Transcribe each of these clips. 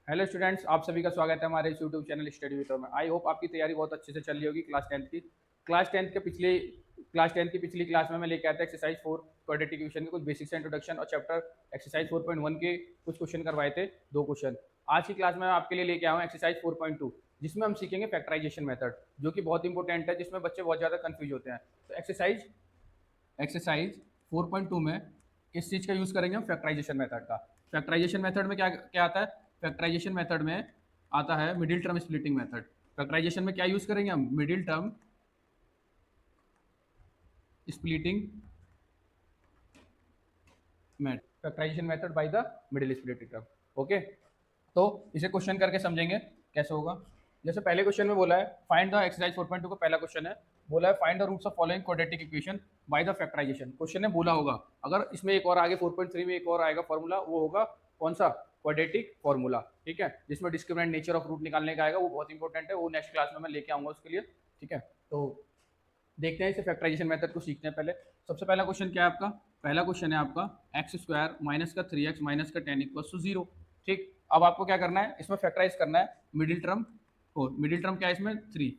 Hello students, आप सभी का स्वागत है हमारे यूट्यूब चैनल स्टडी विद में। आई होप आपकी तैयारी बहुत अच्छे से चल रही होगी क्लास टेंथ की पिछली क्लास में मैं लेके आया था एक्सरसाइज 4 क्वाड्रेटिक इक्वेशन के कुछ बेसिक्स इंट्रोडक्शन और चैप्टर एक्सरसाइज 4.1 के कुछ क्वेश्चन करवाए थे, दो क्वेश्चन। आज की क्लास में मैं आपके लिए लेके आया हूँ एक्सरसाइज 4.2, जिसमें हम सीखेंगे फैक्टराइजेशन मेथड, जो कि बहुत इंपॉर्टेंट है, जिसमें बच्चे बहुत ज़्यादा कंफ्यूज होते हैं। तो एक्सरसाइज 4.2 में किस चीज़ का यूज़ करेंगे हम? फैक्टराइजेशन मेथड का। फैक्टराइजेशन मेथड में क्या क्या आता है? फैक्टराइजेशन मेथड में आता है middle term splitting method. Factorization में क्या यूज़ करेंगे हम? Middle term splitting method, factorization method by the middle splitting term. Okay, तो इसे क्वेश्चन करके समझेंगे कैसे होगा। जैसे पहले क्वेश्चन में बोला है फाइंड द एक्सरसाइज 4.2 का पहला क्वेश्चन है, बोला है find the roots of following quadratic equation by the factorization. Question ने बोला होगा, अगर इसमें एक और आगे 4.3 में एक और आएगा फॉर्मूला, वो होगा कौन सा? क्वाड्रेटिक फॉर्मूला, ठीक है, जिसमें डिस्क्रिमिनेंट नेचर ऑफ रूट निकालने का आएगा। वो बहुत इंपॉर्टेंट है, वो नेक्स्ट क्लास में मैं लेके आऊंगा उसके लिए, ठीक है। तो देखते हैं इसे फैक्टराइजेशन मेथड को सीखते हैं। पहले सबसे पहला क्वेश्चन क्या है आपका? पहला क्वेश्चन है आपका एक्स स्क्वायर माइनस का 3x माइनस का 10 इक्वल टू 0। ठीक, अब आपको क्या करना है? इसमें फैक्टराइज करना है मिडिल टर्म को। मिडिल टर्म क्या है इसमें? 3।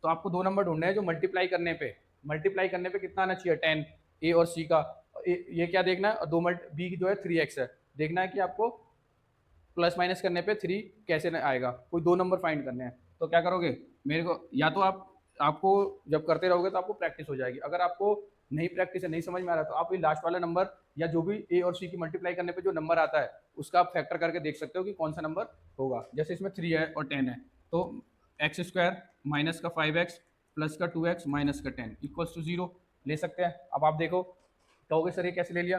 तो आपको दो नंबर ढूंढने हैं जो मल्टीप्लाई करने पे कितना आना चाहिए? 10 ए और सी का। ये क्या देखना है? दो बी जो है 3x है, देखना है कि आपको प्लस माइनस करने पे 3 कैसे आएगा। कोई दो नंबर फाइंड करने हैं, तो क्या करोगे? मेरे को या तो आपको जब करते रहोगे तो आपको प्रैक्टिस हो जाएगी। अगर आपको नहीं प्रैक्टिस है, नहीं समझ में आ रहा, तो आप ये लास्ट वाला नंबर या जो भी ए और सी की मल्टीप्लाई करने पे जो नंबर आता है उसका आप फैक्टर करके देख सकते हो कि कौन सा नंबर होगा। जैसे इसमें 3 है और 10 है, तो एक्स स्क्वायर माइनस का 5x प्लस का 2x माइनस का 10 इक्वल्स टू 0 ले सकते हैं। अब आप देखो, कहोगे सर ये कैसे ले लिया?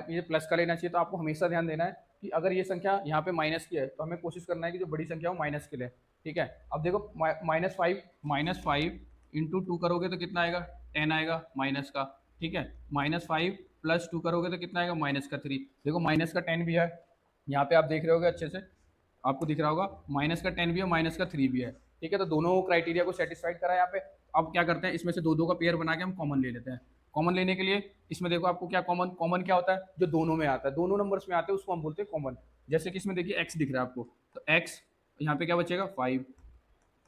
ये प्लस का लेना चाहिए। तो आपको हमेशा ध्यान देना है कि अगर ये संख्या यहाँ पे माइनस की है तो हमें कोशिश करना है कि जो बड़ी संख्या हो माइनस के लिए, ठीक है। अब देखो -5 इंटू 2 करोगे तो कितना आएगा? 10 आएगा माइनस का, ठीक है। -5 प्लस 2 करोगे तो कितना आएगा? माइनस का 3। देखो माइनस का 10 भी है, यहाँ पे आप देख रहे होगे अच्छे से, आपको दिख रहा होगा माइनस का 10 भी है, माइनस का 3 भी है, ठीक है। तो दोनों क्राइटेरिया को सेटिस्फाइड करा यहाँ पे। अब क्या करते हैं, इसमें से दो दो का पेयर बना के हम कॉमन ले लेते हैं। कॉमन लेने के लिए इसमें देखो आपको क्या कॉमन क्या होता है? जो दोनों में आता है, दोनों नंबर्स में आते हैं उसको हम बोलते हैं कॉमन। जैसे कि इसमें देखिए एक्स दिख रहा है आपको, तो एक्स यहाँ पे क्या बचेगा? 5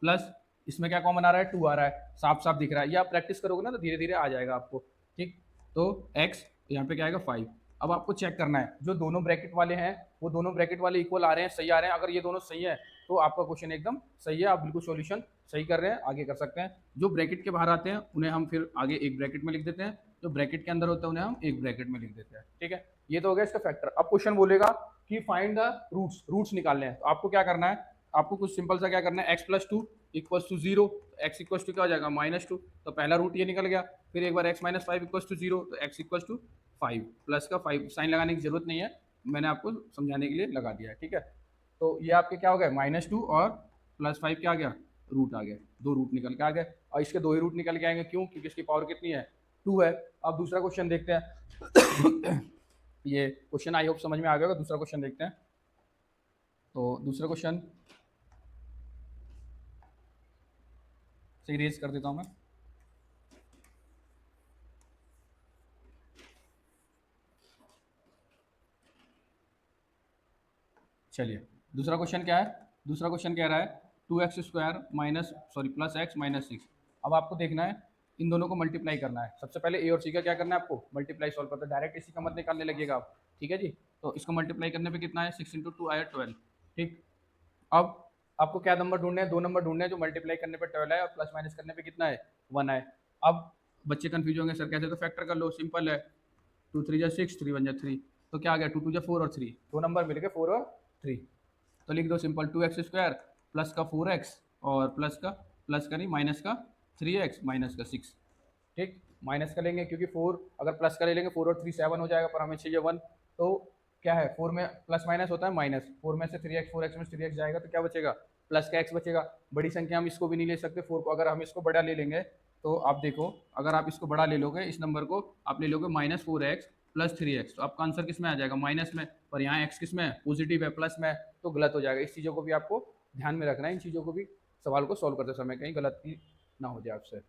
प्लस इसमें क्या कॉमन आ रहा है? 2 आ रहा है, साफ साफ दिख रहा है। ये आप प्रैक्टिस करोगे ना तो धीरे धीरे आ जाएगा आपको, ठीक। तो एक्स यहाँ पे क्या आएगा? 5। अब आपको चेक करना है जो दोनों ब्रैकेट वाले हैं वो दोनों ब्रैकेट वाले इक्वल आ रहे हैं, सही आ रहे हैं। अगर ये दोनों सही है तो आपका क्वेश्चन एकदम सही है, आप बिल्कुल सॉल्यूशन सही कर रहे हैं, आगे कर सकते हैं। जो ब्रैकेट के बाहर आते हैं उन्हें हम फिर आगे एक ब्रैकेट में लिख देते हैं, जो ब्रैकेट के अंदर होता है उन्हें हम एक ब्रैकेट में लिख देते हैं, ठीक है। ये तो हो गया इसका फैक्टर। अब क्वेश्चन बोलेगा कि फाइंड द रूट्स निकालने हैं। तो आपको क्या करना है? आपको कुछ सिंपल सा क्या करना है? x plus 2 equals to 0। X equals to क्या हो जाएगा? -2। तो पहला रूट ये निकल गया। फिर एक बार x माइनस 5 इक्वल्स टू 0, तो x इक्वल्स टू 5 प्लस का 5 साइन लगाने की जरूरत नहीं है, मैंने आपको समझाने के लिए लगा दिया है, ठीक है। तो ये आपके क्या हो गए? -2 और +5 क्या आ गया? रूट आ गया। दो रूट निकल के आ गए, और इसके दो ही रूट निकल के आएंगे। क्यों? क्योंकि इसकी पावर कितनी है? 2 है। अब दूसरा क्वेश्चन देखते हैं। ये क्वेश्चन आई होप समझ में आ गया होगा। दूसरा क्वेश्चन देखते हैं। तो दूसरा क्वेश्चन से इरेज कर देता हूं मैं। चलिए, दूसरा क्वेश्चन क्या है? दूसरा क्वेश्चन कह रहा है 2x square plus x minus 6। अब आपको देखना है इन दोनों को मल्टीप्लाई करना है। सबसे पहले ए और सी का क्या करना है? आपको मल्टीप्लाई सॉल्व करना है। डायरेक्ट इसी का मत निकालने लगेगा आप, ठीक है जी। तो इसको मल्टीप्लाई करने पे कितना है? 6 इंटू 2 आया 12, ठीक। अब आपको क्या नंबर ढूंढने हैं? दो नंबर ढूंढने हैं जो मल्टीप्लाई करने पे 12 है और प्लस माइनस करने पे कितना है? 1 है। अब बच्चे कंफ्यूज होंगे, सर कैसे? तो फैक्टर कर लो, सिंपल है। 2 3 जा 6, 3 1 जा 3, तो क्या आ गया? 2 2 जा 4 और 3, दो नंबर मिल गए 4 और 3। तो लिख दो सिंपल 2x स्क्वायर प्लस का 4x और प्लस का नहीं माइनस का 3x माइनस का 6, ठीक। माइनस का लेंगे क्योंकि 4 अगर प्लस का ले लेंगे 4 और 3 7 हो जाएगा, पर हमें चाहिए 1। तो क्या है? 4 में प्लस माइनस होता है माइनस, 4 में से 3x 4x में 3x जाएगा तो क्या बचेगा? प्लस का x बचेगा। बड़ी संख्या हम इसको भी नहीं ले सकते 4 को, अगर हम इसको बड़ा ले लेंगे तो आप देखो, अगर आप इसको बड़ा ले लोगे, इस नंबर को आप ले लोगे -4x प्लस 3x, तो आपका आंसर किस में आ जाएगा? माइनस में। पर यहाँ x किस में है? पॉजिटिव है, प्लस में, तो गलत हो जाएगा। इस चीज़ों को भी आपको ध्यान में रखना है, इन चीज़ों को भी सवाल को सॉल्व करते समय कहीं गलती ना हो जाए आपसे।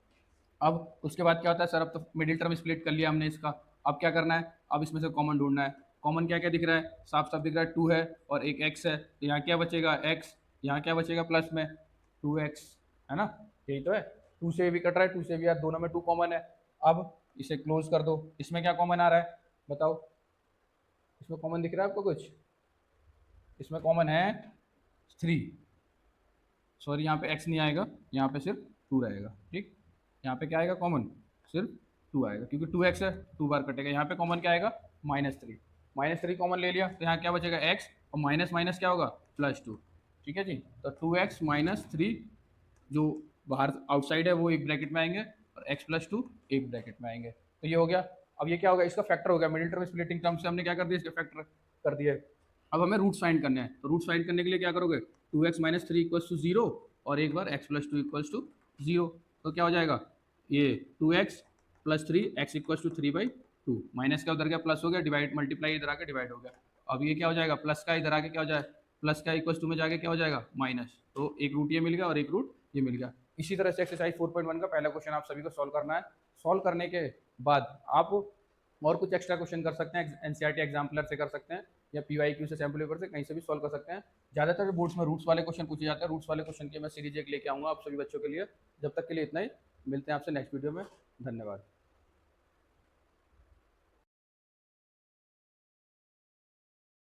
अब उसके बाद क्या होता है? सर अब तो मिडिल टर्म स्प्लिट कर लिया हमने इसका, अब क्या करना है? अब इसमें से कॉमन ढूंढना है। कॉमन क्या क्या दिख रहा है, साफ साफ दिख रहा है 2 है और एक x है, तो यहाँ क्या बचेगा x, यहाँ क्या बचेगा प्लस में 2x, है ना, यही तो है। 2 से भी कट रहा है, 2 से भी यार, दोनों में 2 कॉमन है। अब इसे क्लोज कर दो, इसमें क्या कॉमन आ रहा है बताओ, इसमें कॉमन दिख रहा है आपको कुछ, इसमें कॉमन है 3, सॉरी यहाँ पे x नहीं आएगा, यहाँ पे सिर्फ 2 रहेगा, ठीक। यहाँ पे क्या आएगा कॉमन, सिर्फ 2 आएगा, क्योंकि 2x है, 2 बार कटेगा। यहाँ पे कॉमन क्या आएगा -3, -3 कॉमन ले लिया, तो यहाँ क्या बचेगा x, और माइनस माइनस क्या होगा +2, ठीक है जी। तो 2x - 3 जो बाहर आउटसाइड है वो एक ब्रैकेट में आएंगे, और x+2 एक ब्रैकेट में आएंगे, तो ये हो गया। अब ये क्या होगा, इसका फैक्टर हो गया, मिडिल टर्म स्प्लिटिंग टर्म से हमने क्या कर दिया, इसका फैक्टर कर दिया। अब हमें रूट्स फाइंड करने हैं, तो रूट्स फाइंड करने के लिए क्या करोगे, 2x - 3 = 0 और एक बार x+2 = 0, तो क्या हो जाएगा, ये 2x + 3 x = 3/2, माइनस का उधर गया प्लस हो गया, डिवाइड मल्टीप्लाई इधर आके डिवाइड हो गया। अब ये क्या हो जाएगा, प्लस का इधर आके क्या हो जाए, प्लस का इक्वल टू में जाके क्या हो जाएगा माइनस, तो एक रूट ये मिल गया और एक रूट ये मिल गया। इसी तरह से एक्सरसाइज 4.1 का पहला क्वेश्चन आप सभी को सॉल्व करना है। सॉल्व करने के बाद आप और कुछ एक्स्ट्रा क्वेश्चन कर सकते हैं, एनसीईआरटी एग्जाम्पलर से कर सकते हैं, या पीवाईक्यू से, सैम्पल पेपर से, कहीं से भी सॉल्व कर सकते हैं। ज़्यादातर बोर्ड्स में रूट्स वाले क्वेश्चन पूछे जाते हैं, रूट्स वाले क्वेश्चन की मैं सीरीज एक लेके आऊँगा आप सभी बच्चों के लिए। जब तक के लिए इतना ही, मिलते हैं आपसे नेक्स्ट वीडियो में, धन्यवाद।